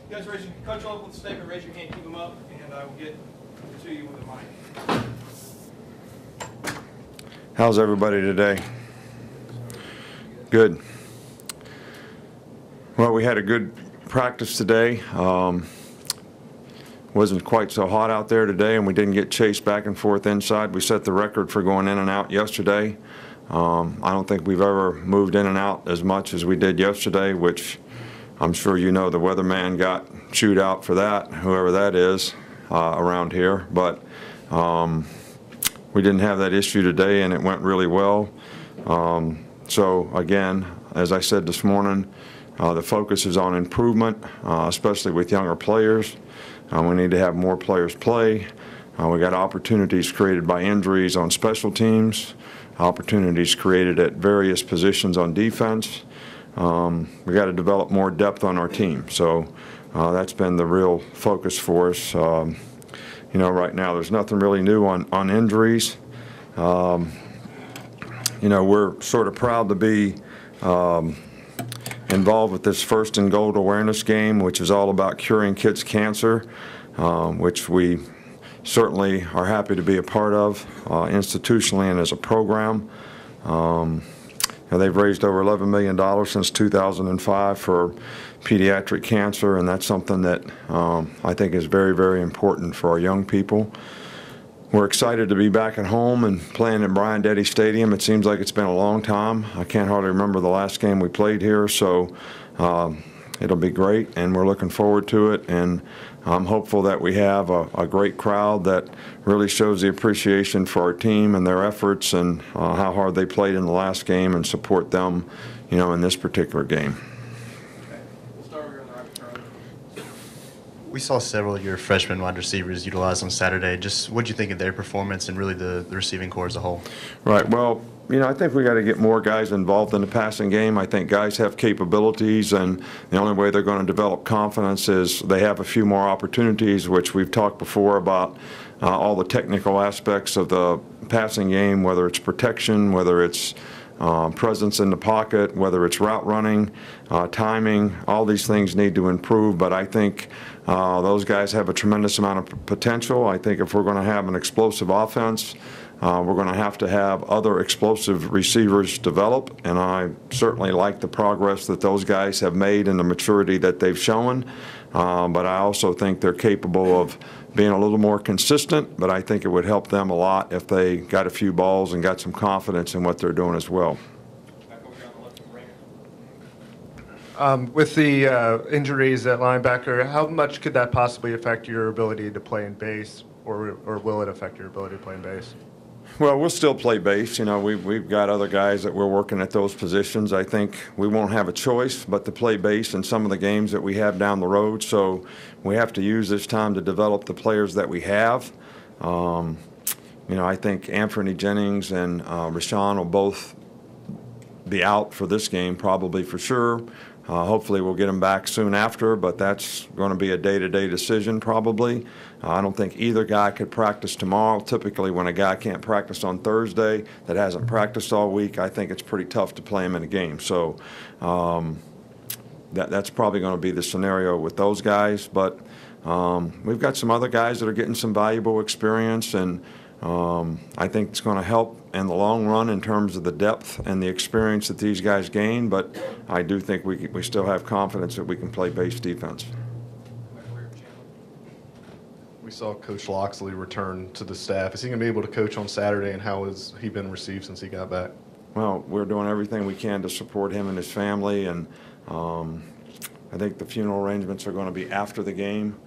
You guys raise your, Coach Oak with the statement, raise your hand, keep them up, and I will get to you with a mic. How's everybody today? Good. Well, we had a good practice today. Wasn't quite so hot out there today, and we didn't get chased back and forth inside. We set the record for going in and out yesterday. I don't think we've ever moved in and out as much as we did yesterday, which I'm sure you know the weatherman got chewed out for that, whoever that is around here. But we didn't have that issue today, and it went really well. So again, as I said this morning, the focus is on improvement, especially with younger players. We need to have more players play. We got opportunities created by injuries on special teams, opportunities created at various positions on defense. We got to develop more depth on our team. So that's been the real focus for us. You know, right now there's nothing really new on injuries. You know, we're sort of proud to be involved with this First and Gold awareness game, which is all about curing kids' cancer, which we certainly are happy to be a part of institutionally and as a program. They've raised over $11 million since 2005 for pediatric cancer, and that's something that I think is very, very important for our young people. We're excited to be back at home and playing at Bryant-Denny Stadium. It seems like it's been a long time. I can't hardly remember the last game we played here, so it'll be great, and we're looking forward to it. And I'm hopeful that we have a great crowd that really shows the appreciation for our team and their efforts and how hard they played in the last game, and support them, you know, in this particular game. We saw several of your freshman wide receivers utilized on Saturday. Just what did you think of their performance and really the receiving corps as a whole? Right. Well, you know, I think we got to get more guys involved in the passing game. I think guys have capabilities, and the only way they're going to develop confidence is they have a few more opportunities, which we've talked before about all the technical aspects of the passing game, whether it's protection, whether it's presence in the pocket, whether it's route running, timing. All these things need to improve, but I think those guys have a tremendous amount of potential. I think if we're going to have an explosive offense, we're going to have other explosive receivers develop, and I certainly like the progress that those guys have made and the maturity that they've shown. But I also think they're capable of being a little more consistent, but I think it would help them a lot if they got a few balls and got some confidence in what they're doing as well. With the injuries at linebacker, how much could that possibly affect your ability to play in base, or will it affect your ability to play in base? Well, we'll still play base. You know, we've got other guys that we're working at those positions. I think we won't have a choice but to play base in some of the games that we have down the road. So we have to use this time to develop the players that we have. You know, I think Anthony Jennings and Rashawn will both be out for this game, probably for sure. Hopefully we'll get them back soon after, but that's going to be a day-to-day decision probably. I don't think either guy could practice tomorrow. Typically when a guy can't practice on Thursday that hasn't practiced all week, I think it's pretty tough to play him in a game. So that's probably going to be the scenario with those guys. But we've got some other guys that are getting some valuable experience, and I think it's going to help in the long run in terms of the depth and the experience that these guys gain, but I do think we still have confidence that we can play base defense. We saw Coach Loxley return to the staff. Is he going to be able to coach on Saturday, and how has he been received since he got back? Well, we're doing everything we can to support him and his family, and I think the funeral arrangements are going to be after the game.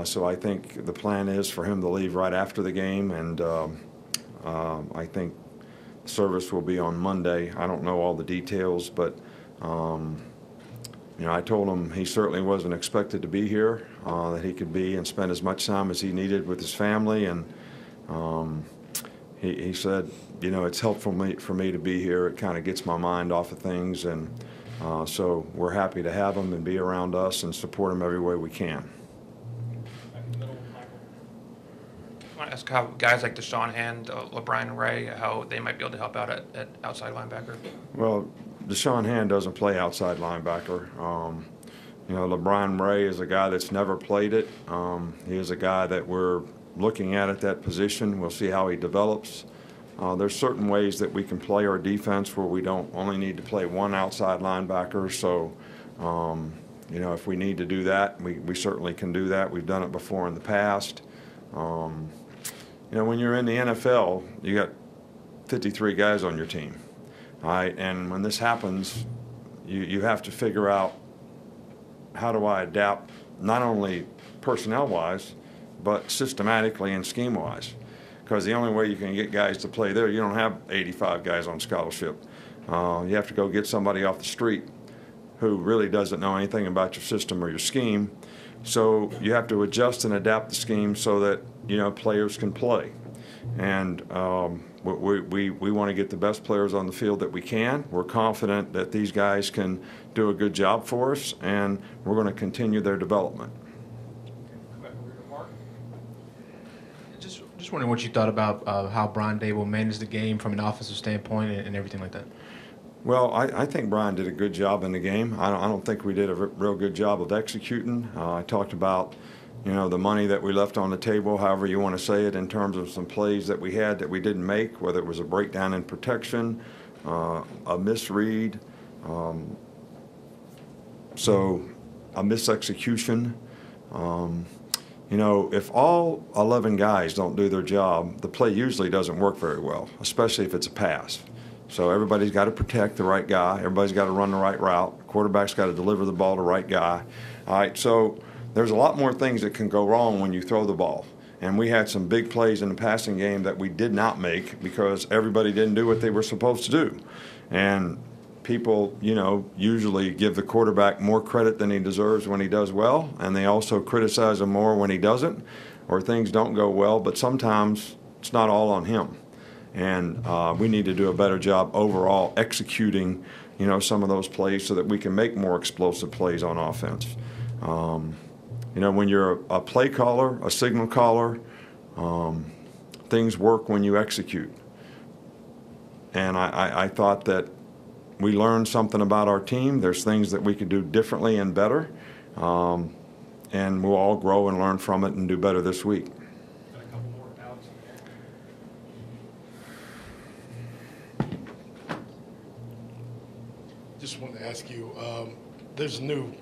So I think the plan is for him to leave right after the game, and I think service will be on Monday. I don't know all the details, but you know, I told him he certainly wasn't expected to be here, that he could be and spend as much time as he needed with his family, and he said, you know, it's helpful for me to be here. It kind of gets my mind off of things, and so we're happy to have him and be around us and support him every way we can. I want to ask how guys like Deshaun Hand, LeBron Ray, how they might be able to help out at outside linebacker. Well, Deshaun Hand doesn't play outside linebacker. You know, LeBron Ray is a guy that's never played it. He is a guy that we're looking at that position. We'll see how he develops. There's certain ways that we can play our defense where we don't only need to play one outside linebacker. So, you know, if we need to do that, we certainly can do that. We've done it before in the past. You know, when you're in the NFL, you got 53 guys on your team, all right? And when this happens, you have to figure out, how do I adapt not only personnel-wise, but systematically and scheme-wise? Because the only way you can get guys to play there, you don't have 85 guys on scholarship. You have to go get somebody off the street who really doesn't know anything about your system or your scheme. So you have to adjust and adapt the scheme so that, you know, players can play. And we want to get the best players on the field that we can. We're confident that these guys can do a good job for us, and we're going to continue their development. Come back over to Mark. Just wondering what you thought about how Brian Dable managed the game from an offensive standpoint and everything like that. Well, I think Brian did a good job in the game. I don't think we did a real good job of executing. I talked about, you know, the money that we left on the table, however you want to say it, in terms of some plays that we had that we didn't make, whether it was a breakdown in protection, a misread, so a misexecution. You know, if all 11 guys don't do their job, the play usually doesn't work very well, especially if it's a pass. So everybody's got to protect the right guy. Everybody's got to run the right route. Quarterback's got to deliver the ball to the right guy. All right, so there's a lot more things that can go wrong when you throw the ball. And we had some big plays in the passing game that we did not make because everybody didn't do what they were supposed to do. And people, you know, usually give the quarterback more credit than he deserves when he does well, and they also criticize him more when he doesn't, or things don't go well, but sometimes it's not all on him. And we need to do a better job overall executing, you know, some of those plays so that we can make more explosive plays on offense. You know, when you're a play caller, a signal caller, things work when you execute. And I thought that we learned something about our team. There's things that we could do differently and better. And we'll all grow and learn from it and do better this week. Got a couple more, Alex. Just wanted to ask you, there's a new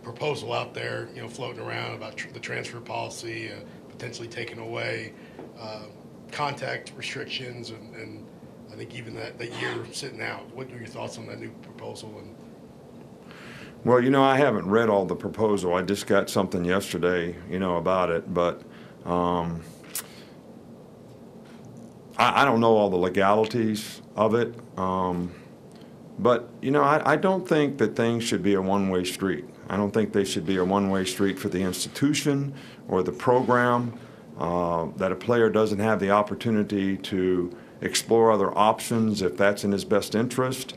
proposal out there, you know, floating around about the transfer policy, potentially taking away contact restrictions, and I think even that year sitting out. What are your thoughts on that new proposal? Well, you know, I haven't read all the proposal. I just got something yesterday, you know, about it, but I don't know all the legalities of it. But, you know, I don't think that things should be a one-way street. I don't think they should be a one-way street for the institution or the program, that a player doesn't have the opportunity to explore other options if that's in his best interest.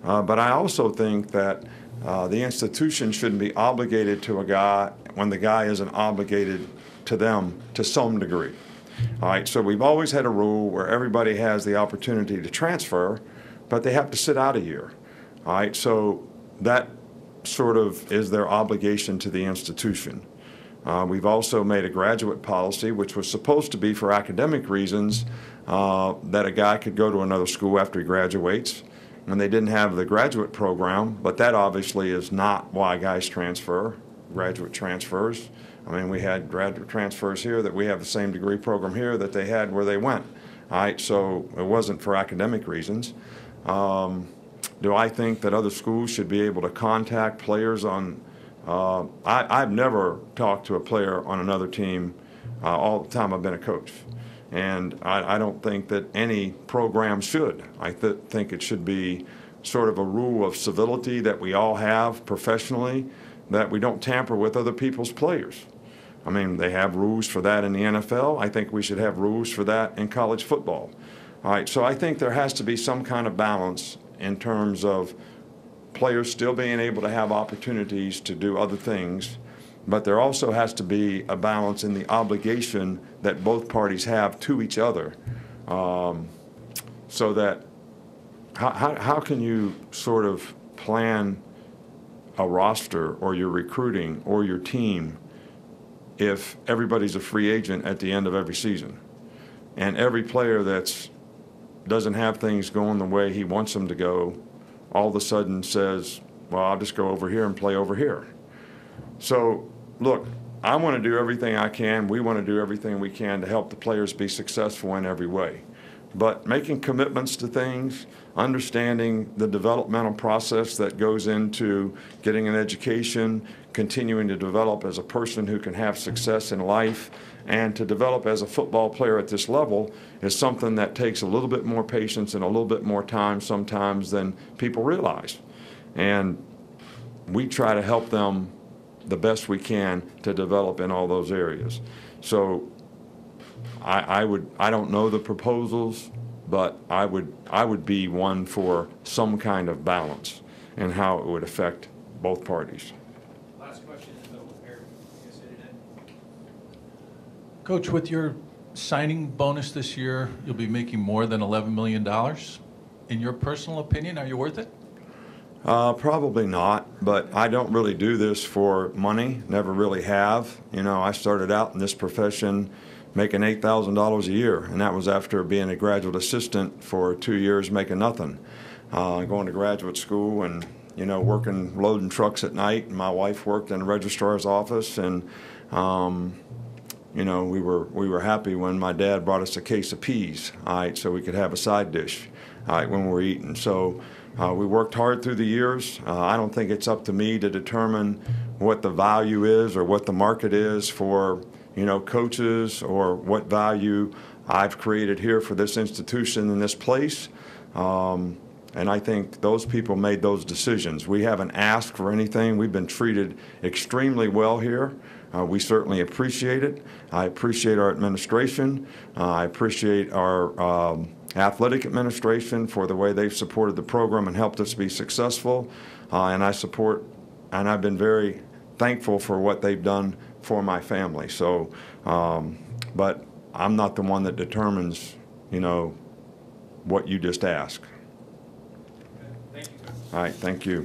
But I also think that the institution shouldn't be obligated to a guy when the guy isn't obligated to them to some degree. All right, so we've always had a rule where everybody has the opportunity to transfer, but they have to sit out a year. All right, so that sort of is their obligation to the institution. We've also made a graduate policy, which was supposed to be for academic reasons, that a guy could go to another school after he graduates, and they didn't have the graduate program, but that obviously is not why guys transfer, graduate transfers. I mean, we had graduate transfers here that we have the same degree program here that they had where they went. All right, so it wasn't for academic reasons. Do I think that other schools should be able to contact players on I've never talked to a player on another team all the time I've been a coach. And I don't think that any program should. I think it should be sort of a rule of civility that we all have professionally, that we don't tamper with other people's players. I mean, they have rules for that in the NFL. I think we should have rules for that in college football. All right, so I think there has to be some kind of balance in terms of players still being able to have opportunities to do other things, but there also has to be a balance in the obligation that both parties have to each other, so that how can you sort of plan a roster or your recruiting or your team if everybody's a free agent at the end of every season? And every player that's doesn't have things going the way he wants them to go all of a sudden says, well, I'll just go over here and play over here. So, look, I want to do everything I can. We want to do everything we can to help the players be successful in every way. But making commitments to things, understanding the developmental process that goes into getting an education, continuing to develop as a person who can have success in life, and to develop as a football player at this level is something that takes a little bit more patience and a little bit more time sometimes than people realize. And we try to help them the best we can to develop in all those areas. So I don't know the proposals, but I would be one for some kind of balance and how it would affect both parties. Last question is with Eric. Yes, it is. Coach, with your signing bonus this year, you'll be making more than $11 million. In your personal opinion, are you worth it? Probably not, but I don't really do this for money, never really have. You know, I started out in this profession making $8,000 a year, and that was after being a graduate assistant for 2 years making nothing. Going to graduate school and, you know, working, loading trucks at night. And my wife worked in the registrar's office, and, you know, we were happy when my dad brought us a case of peas, all right, so we could have a side dish, all right, when we were eating. So we worked hard through the years. I don't think it's up to me to determine what the value is or what the market is for, you know, coaches, or what value I've created here for this institution in this place. And I think those people made those decisions. We haven't asked for anything. We've been treated extremely well here. We certainly appreciate it. I appreciate our administration. I appreciate our athletic administration for the way they've supported the program and helped us be successful. And I've been very thankful for what they've done for my family. So, but I'm not the one that determines, you know, what you just asked. Thank you. All right, thank you.